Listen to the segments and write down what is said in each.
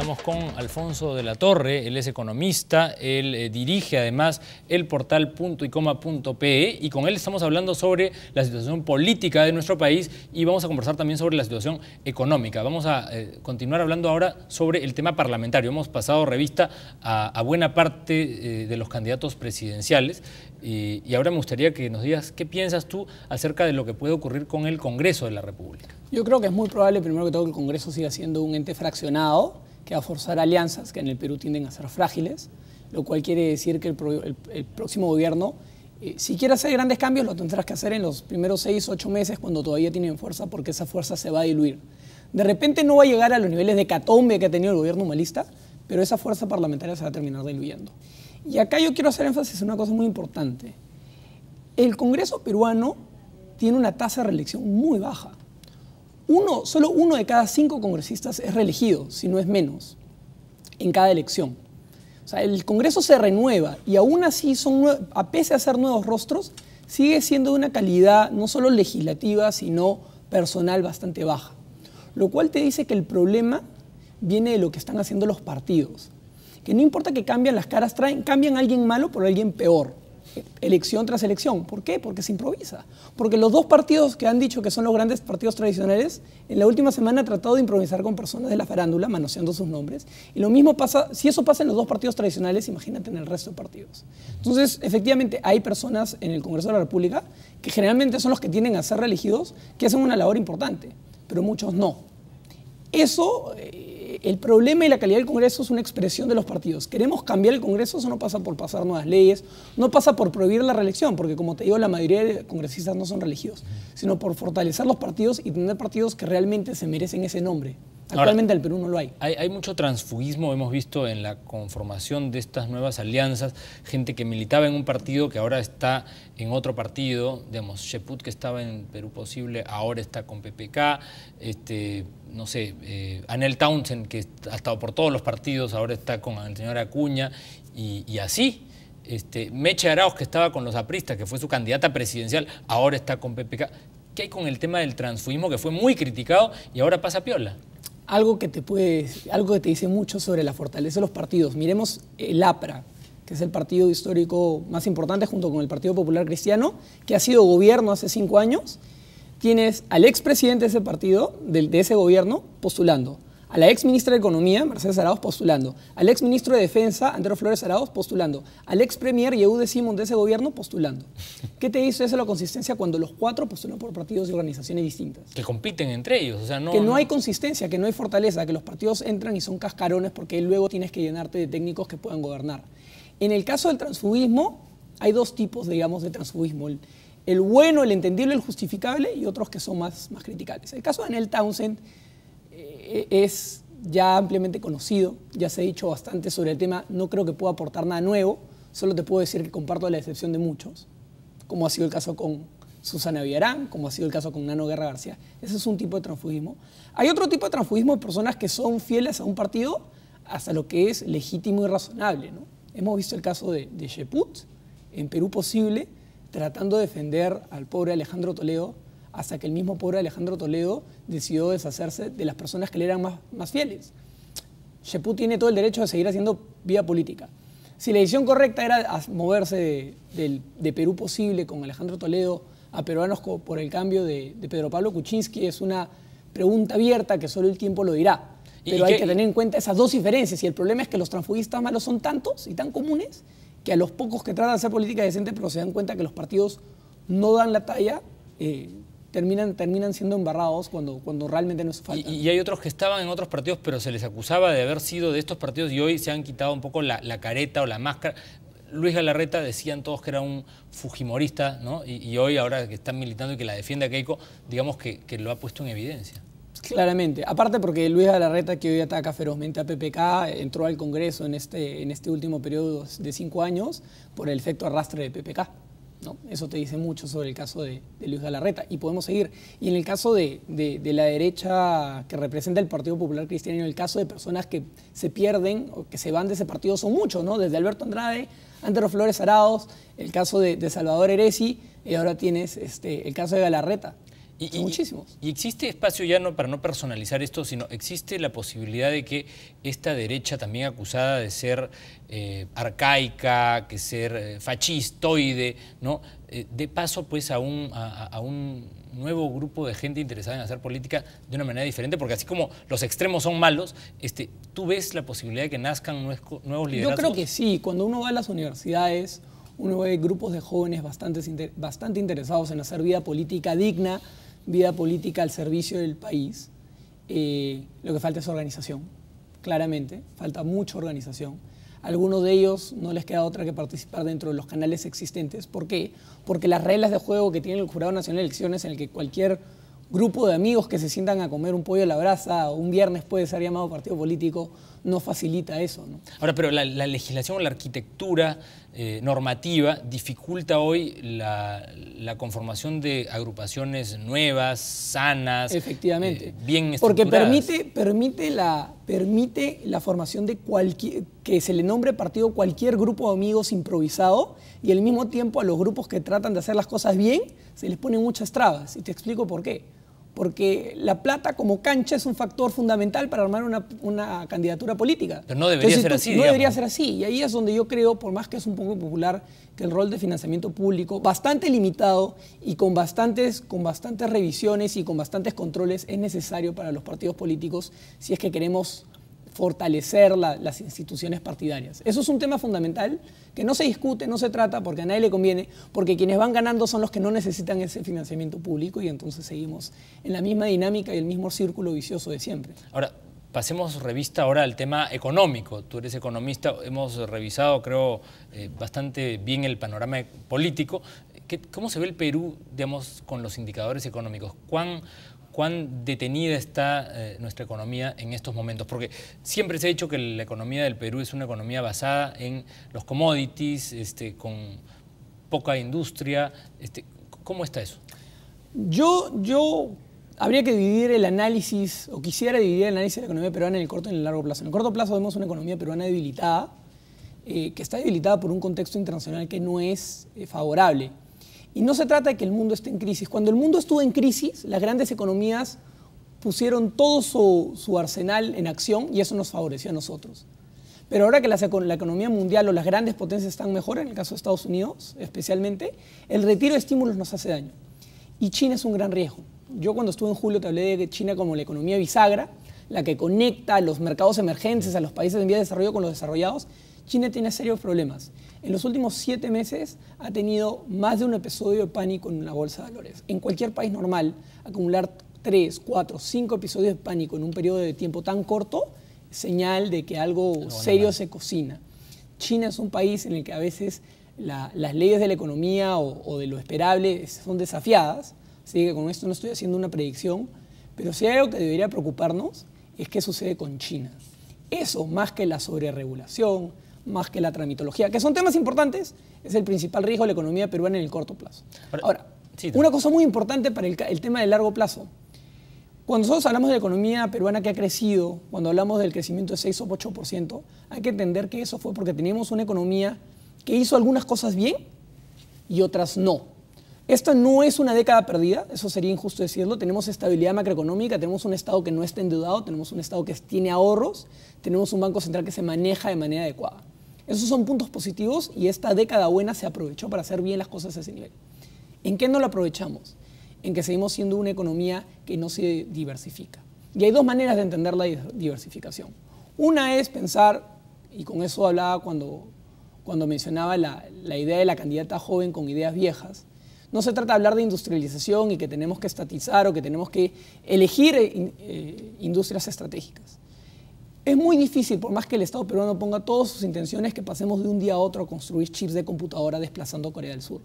Estamos con Alfonso de la Torre, él es economista, él dirige además el portal puntoycoma.pe y con él estamos hablando sobre la situación política de nuestro país y vamos a conversar también sobre la situación económica. Vamos a continuar hablando ahora sobre el tema parlamentario. Hemos pasado revista a buena parte de los candidatos presidenciales y ahora me gustaría que nos digas qué piensas tú acerca de lo que puede ocurrir con el Congreso de la República. Yo creo que es muy probable, primero que todo, que el Congreso siga siendo un ente fraccionado, que va a forzar alianzas que en el Perú tienden a ser frágiles, lo cual quiere decir que el próximo gobierno, si quiere hacer grandes cambios, lo tendrás que hacer en los primeros 6 o 8 meses cuando todavía tienen fuerza, porque esa fuerza se va a diluir. De repente no va a llegar a los niveles de hecatombe que ha tenido el gobierno humanista, pero esa fuerza parlamentaria se va a terminar diluyendo. Y acá yo quiero hacer énfasis en una cosa muy importante. El Congreso peruano tiene una tasa de reelección muy baja. Solo uno de cada 5 congresistas es reelegido, si no es menos, en cada elección. O sea, el Congreso se renueva y aún así, a pesar de ser nuevos rostros, sigue siendo de una calidad no solo legislativa, sino personal bastante baja. Lo cual te dice que el problema viene de lo que están haciendo los partidos. Que no importa que cambien las caras, cambian a alguien malo por alguien peor. Elección tras elección. ¿Por qué? Porque se improvisa. Porque los dos partidos que han dicho que son los grandes partidos tradicionales, en la última semana han tratado de improvisar con personas de la farándula, manoseando sus nombres. Y lo mismo pasa, si eso pasa en los dos partidos tradicionales, imagínate en el resto de partidos. Entonces, efectivamente, hay personas en el Congreso de la República que generalmente son los que tienden a ser reelegidos, que hacen una labor importante, pero muchos no. Eso, el problema y la calidad del Congreso es una expresión de los partidos. ¿Queremos cambiar el Congreso? Eso no pasa por pasar nuevas leyes, no pasa por prohibir la reelección, porque como te digo, la mayoría de congresistas no son reelegidos, sino por fortalecer los partidos y tener partidos que realmente se merecen ese nombre. Actualmente en el Perú no lo hay. Hay mucho transfugismo, hemos visto en la conformación de estas nuevas alianzas, gente que militaba en un partido que ahora está en otro partido, digamos, Cheput, que estaba en Perú Posible, ahora está con PPK, no sé, Anel Townsend, que ha estado por todos los partidos, ahora está con el señor Acuña, y así. Meche Arauz, que estaba con los apristas, que fue su candidata presidencial, ahora está con PPK. ¿Qué hay con el tema del transfugismo, que fue muy criticado y ahora pasa piola? Algo que te dice mucho sobre la fortaleza de los partidos. Miremos el APRA, que es el partido histórico más importante junto con el Partido Popular Cristiano, que ha sido gobierno hace 5 años. Tienes al expresidente de ese partido, de ese gobierno, postulando. A la exministra de Economía, Mercedes Arauz, postulando. Al exministro de Defensa, Antero Flores Arauz, postulando. Al expremier Yehude Simón de ese gobierno, postulando. ¿Qué te dice eso la consistencia cuando los 4 postulan por partidos y organizaciones distintas? Que compiten entre ellos, o sea, que no hay consistencia, que no hay fortaleza, que los partidos entran y son cascarones porque luego tienes que llenarte de técnicos que puedan gobernar. En el caso del transfugismo, hay 2 tipos, digamos, de transfugismo. El bueno, el entendible, el justificable y otros que son más criticables. El caso de Anel Townsend es ya ampliamente conocido, ya se ha dicho bastante sobre el tema, no creo que pueda aportar nada nuevo, solo te puedo decir que comparto la decepción de muchos, como ha sido el caso con Susana Villarán, como ha sido el caso con Nano Guerra García. Ese es un tipo de transfugismo. Hay otro tipo de transfugismo de personas que son fieles a un partido hasta lo que es legítimo y razonable, ¿no? Hemos visto el caso de Cheput, en Perú Posible, tratando de defender al pobre Alejandro Toledo, hasta que el mismo pobre Alejandro Toledo decidió deshacerse de las personas que le eran más fieles. Cheput tiene todo el derecho de seguir haciendo vida política. Si la decisión correcta era moverse de Perú Posible con Alejandro Toledo a Peruanos por el cambio de Pedro Pablo Kuczynski, es una pregunta abierta que solo el tiempo lo dirá. Pero hay que tener en cuenta esas 2 diferencias, y el problema es que los transfugistas malos son tantos y tan comunes que a los pocos que tratan de hacer política decente pero se dan cuenta que los partidos no dan la talla, terminan siendo embarrados cuando realmente no es falta. Y hay otros que estaban en otros partidos, pero se les acusaba de haber sido de estos partidos y hoy se han quitado un poco la careta o la máscara. Luis Galarreta, decían todos que era un fujimorista, ¿no? Y hoy, ahora que están militando y que la defiende a Keiko, digamos que lo ha puesto en evidencia. Claramente. Aparte porque Luis Galarreta, que hoy ataca ferozmente a PPK, entró al Congreso en este último periodo de 5 años por el efecto arrastre de PPK. ¿No? Eso te dice mucho sobre el caso de Luis Galarreta y podemos seguir. Y en el caso de la derecha que representa el Partido Popular Cristiano, en el caso de personas que se pierden o que se van de ese partido son muchos, ¿no? Desde Alberto Andrade, Antero Flores Arauz, el caso de Salvador Heresi y ahora tienes el caso de Galarreta. Son muchísimos. Y existe espacio ya para no personalizar esto, sino existe la posibilidad de que esta derecha también acusada de ser arcaica, que ser fascistoide, ¿no? Dé paso pues a un nuevo grupo de gente interesada en hacer política de una manera diferente, porque así como los extremos son malos, ¿tú ves la posibilidad de que nazcan nuevos liderazgos? Yo creo que sí. Cuando uno va a las universidades, uno ve grupos de jóvenes bastante interesados en hacer vida política digna, vida política al servicio del país. Lo que falta es organización, claramente. Falta mucha organización. A algunos de ellos no les queda otra que participar dentro de los canales existentes. ¿Por qué? Porque las reglas de juego que tiene el Jurado Nacional de Elecciones, en el que cualquier grupo de amigos que se sientan a comer un pollo a la brasa un viernes puede ser llamado partido político, no facilita eso, ¿no? Ahora, pero la legislación o la arquitectura normativa dificulta hoy la conformación de agrupaciones nuevas, sanas, efectivamente, bien porque estructuradas. permite la formación de que se le nombre partido cualquier grupo de amigos improvisado, y al mismo tiempo a los grupos que tratan de hacer las cosas bien se les ponen muchas trabas, y te explico por qué. Porque la plata como cancha es un factor fundamental para armar una candidatura política. Pero no debería ser así, No debería ser así. Y ahí es donde yo creo, por más que es un poco popular, que el rol de financiamiento público, bastante limitado y con bastantes revisiones y con bastantes controles, es necesario para los partidos políticos si es que queremos fortalecer las instituciones partidarias. Eso es un tema fundamental que no se discute, no se trata porque a nadie le conviene, porque quienes van ganando son los que no necesitan ese financiamiento público, y entonces seguimos en la misma dinámica y el mismo círculo vicioso de siempre. Ahora, pasemos revista ahora al tema económico. Tú eres economista, hemos revisado, creo, bastante bien el panorama político. ¿Cómo se ve el Perú, digamos, con los indicadores económicos? ¿Cuán detenida está nuestra economía en estos momentos? Porque siempre se ha dicho que la economía del Perú es una economía basada en los commodities, con poca industria. ¿Cómo está eso? Yo habría que dividir el análisis, o quisiera dividir el análisis de la economía peruana en el corto y en el largo plazo. En el corto plazo vemos una economía peruana debilitada, que está debilitada por un contexto internacional que no es favorable. Y no se trata de que el mundo esté en crisis. Cuando el mundo estuvo en crisis, las grandes economías pusieron todo su arsenal en acción y eso nos favoreció a nosotros. Pero ahora que la economía mundial o las grandes potencias están mejor, en el caso de Estados Unidos especialmente, el retiro de estímulos nos hace daño. Y China es un gran riesgo. Yo cuando estuve en julio te hablé de China como la economía bisagra, la que conecta a los mercados emergentes, a los países en vías de desarrollo con los desarrollados. China tiene serios problemas. En los últimos 7 meses ha tenido más de un episodio de pánico en la bolsa de valores. En cualquier país normal, acumular 3, 4, 5 episodios de pánico en un periodo de tiempo tan corto es señal de que algo serio se cocina. China es un país en el que a veces las leyes de la economía o de lo esperable son desafiadas, así que con esto no estoy haciendo una predicción, pero si hay algo que debería preocuparnos es qué sucede con China. Eso, más que la sobreregulación, más que la tramitología, que son temas importantes, es el principal riesgo de la economía peruana en el corto plazo. Ahora, una cosa muy importante para el tema del largo plazo. Cuando nosotros hablamos de la economía peruana que ha crecido, cuando hablamos del crecimiento de 6 o 8%, hay que entender que eso fue porque teníamos una economía que hizo algunas cosas bien y otras no. Esta no es una década perdida, eso sería injusto decirlo. Tenemos estabilidad macroeconómica, tenemos un Estado que no está endeudado, tenemos un Estado que tiene ahorros, tenemos un Banco Central que se maneja de manera adecuada. Esos son puntos positivos y esta década buena se aprovechó para hacer bien las cosas a ese nivel. ¿En qué no lo aprovechamos? En que seguimos siendo una economía que no se diversifica. Y hay dos maneras de entender la diversificación. Una es pensar, y con eso hablaba cuando mencionaba la idea de la candidata joven con ideas viejas. No se trata de hablar de industrialización y que tenemos que estatizar o que tenemos que elegir industrias estratégicas. Es muy difícil, por más que el Estado peruano ponga todas sus intenciones, que pasemos de un día a otro a construir chips de computadora desplazando a Corea del Sur.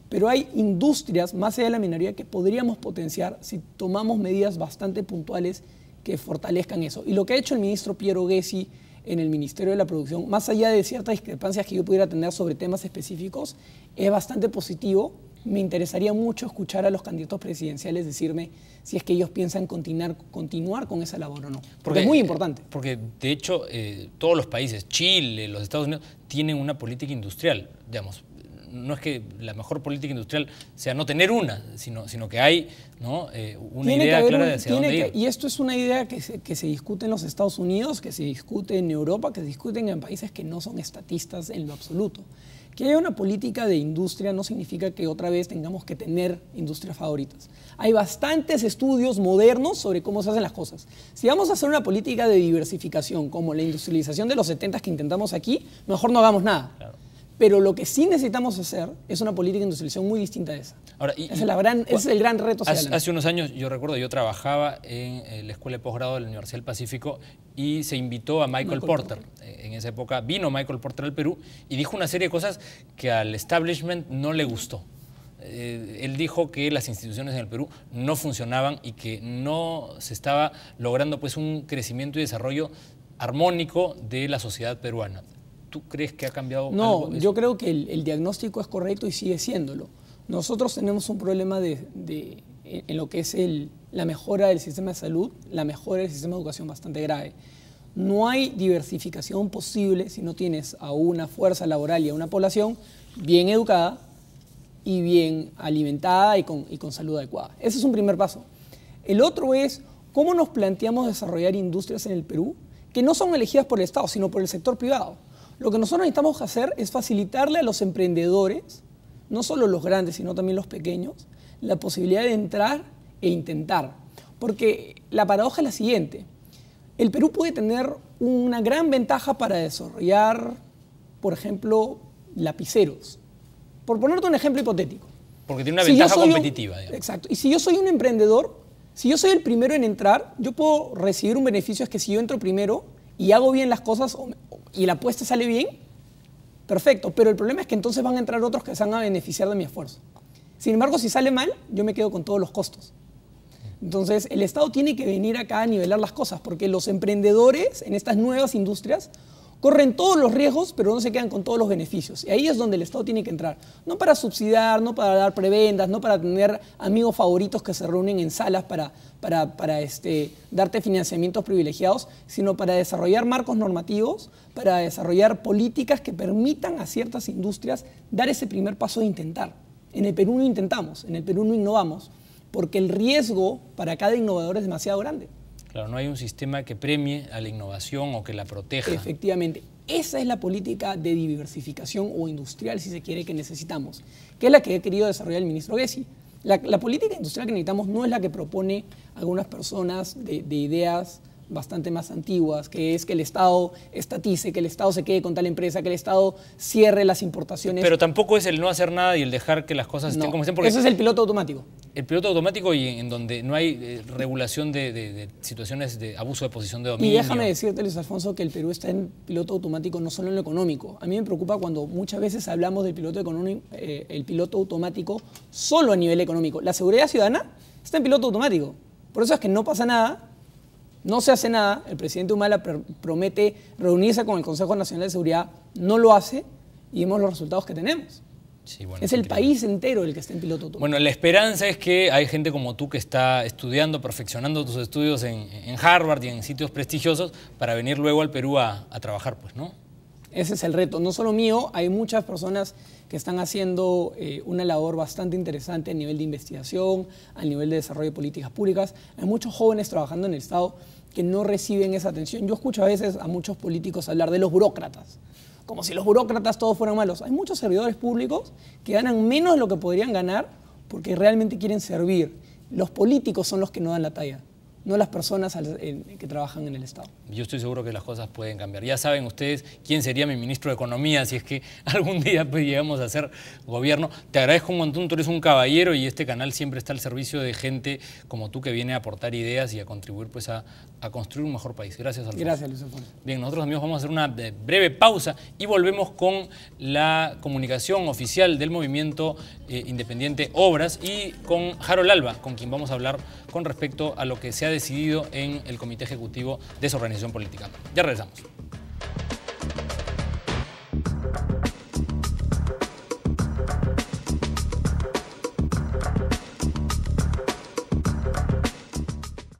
Pero hay industrias, más allá de la minería, que podríamos potenciar si tomamos medidas bastante puntuales que fortalezcan eso. Y lo que ha hecho el ministro Piero Gessi en el Ministerio de la Producción, más allá de ciertas discrepancias que yo pudiera tener sobre temas específicos, es bastante positivo. Me interesaría mucho escuchar a los candidatos presidenciales decirme si es que ellos piensan continuar con esa labor o no. Porque es muy importante. Porque, de hecho, todos los países, Chile, los Estados Unidos, tienen una política industrial. Digamos, no es que la mejor política industrial sea no tener una, sino que hay, ¿no? Una tiene idea que clara de hacia dónde ir. Y esto es una idea que se discute en los Estados Unidos, que se discute en Europa, que se discute en países que no son estatistas en lo absoluto. Que haya una política de industria no significa que otra vez tengamos que tener industrias favoritas. Hay bastantes estudios modernos sobre cómo se hacen las cosas. Si vamos a hacer una política de diversificación como la industrialización de los 70 que intentamos aquí, mejor no hagamos nada. Claro. Pero lo que sí necesitamos hacer es una política de industrialización muy distinta de esa. Ahora, ese es el gran reto. Hace unos años, yo recuerdo, yo trabajaba en la Escuela de Posgrado de la Universidad del Pacífico y se invitó a Michael Porter. En esa época vino Michael Porter al Perú y dijo una serie de cosas que al establishment no le gustó. Él dijo que las instituciones en el Perú no funcionaban y que no se estaba logrando pues, un crecimiento y desarrollo armónico de la sociedad peruana. ¿Tú crees que ha cambiado algo? No, yo creo que el diagnóstico es correcto y sigue siéndolo. Nosotros tenemos un problema en lo que es la mejora del sistema de salud, la mejora del sistema de educación bastante grave. No hay diversificación posible si no tienes a una fuerza laboral y a una población bien educada y bien alimentada y con salud adecuada. Ese es un primer paso. El otro es cómo nos planteamos desarrollar industrias en el Perú que no son elegidas por el Estado, sino por el sector privado. Lo que nosotros necesitamos hacer es facilitarle a los emprendedores, no solo los grandes, sino también los pequeños, la posibilidad de entrar e intentar. Porque la paradoja es la siguiente. El Perú puede tener una gran ventaja para desarrollar, por ejemplo, lapiceros. Por ponerte un ejemplo hipotético. Porque tiene una ventaja competitiva. Digamos. Exacto. Y si yo soy un emprendedor, si yo soy el primero en entrar, yo puedo recibir un beneficio, es que si yo entro primero y hago bien las cosas y la apuesta sale bien, perfecto. Pero el problema es que entonces van a entrar otros que se van a beneficiar de mi esfuerzo. Sin embargo, si sale mal, yo me quedo con todos los costos. Entonces, el Estado tiene que venir acá a nivelar las cosas, porque los emprendedores en estas nuevas industrias corren todos los riesgos, pero no se quedan con todos los beneficios. Y ahí es donde el Estado tiene que entrar. No para subsidiar, no para dar prebendas, no para tener amigos favoritos que se reúnen en salas para darte financiamientos privilegiados, sino para desarrollar marcos normativos, para desarrollar políticas que permitan a ciertas industrias dar ese primer paso de intentar. En el Perú no intentamos, en el Perú no innovamos, porque el riesgo para cada innovador es demasiado grande. Claro, no hay un sistema que premie a la innovación o que la proteja. Efectivamente. Esa es la política de diversificación o industrial, si se quiere, que necesitamos, que es la que ha querido desarrollar el ministro Gessi. La política industrial que necesitamos no es la que propone algunas personas de ideas bastante más antiguas, que es que el Estado estatice, que el Estado se quede con tal empresa, que el Estado cierre las importaciones. Pero tampoco es el no hacer nada y el dejar que las cosas estén como estén. Porque eso es el piloto automático. El piloto automático y en donde no hay regulación de situaciones de abuso de posición de dominio. Y déjame decirte, Luis Alfonso, que el Perú está en piloto automático no solo en lo económico. A mí me preocupa cuando muchas veces hablamos del el piloto automático solo a nivel económico. La seguridad ciudadana está en piloto automático. Por eso es que no pasa nada. No se hace nada, el presidente Humala promete reunirse con el Consejo Nacional de Seguridad, no lo hace y vemos los resultados que tenemos. Sí, bueno, es el país entero el que está en piloto automático. Bueno, la esperanza es que hay gente como tú que está estudiando, perfeccionando tus estudios en Harvard y en sitios prestigiosos para venir luego al Perú a trabajar, pues, ¿no? Ese es el reto, no solo mío, hay muchas personas que están haciendo una labor bastante interesante a nivel de investigación, a nivel de desarrollo de políticas públicas. Hay muchos jóvenes trabajando en el Estado que no reciben esa atención. Yo escucho a veces a muchos políticos hablar de los burócratas, como si los burócratas todos fueran malos. Hay muchos servidores públicos que ganan menos de lo que podrían ganar porque realmente quieren servir. Los políticos son los que no dan la talla, no las personas que trabajan en el Estado. Yo estoy seguro que las cosas pueden cambiar. Ya saben ustedes quién sería mi ministro de Economía si es que algún día pues, llegamos a ser gobierno. Te agradezco un montón, tú eres un caballero y este canal siempre está al servicio de gente como tú que viene a aportar ideas y a contribuir pues, a construir un mejor país. Gracias, Alfonso. Gracias, Luis Alfonso. Bien, nosotros amigos vamos a hacer una breve pausa y volvemos con la comunicación oficial del movimiento independiente Obras y con Harold Alba, con quien vamos a hablar con respecto a lo que se ha decidido en el Comité Ejecutivo de esa organización política. Ya regresamos.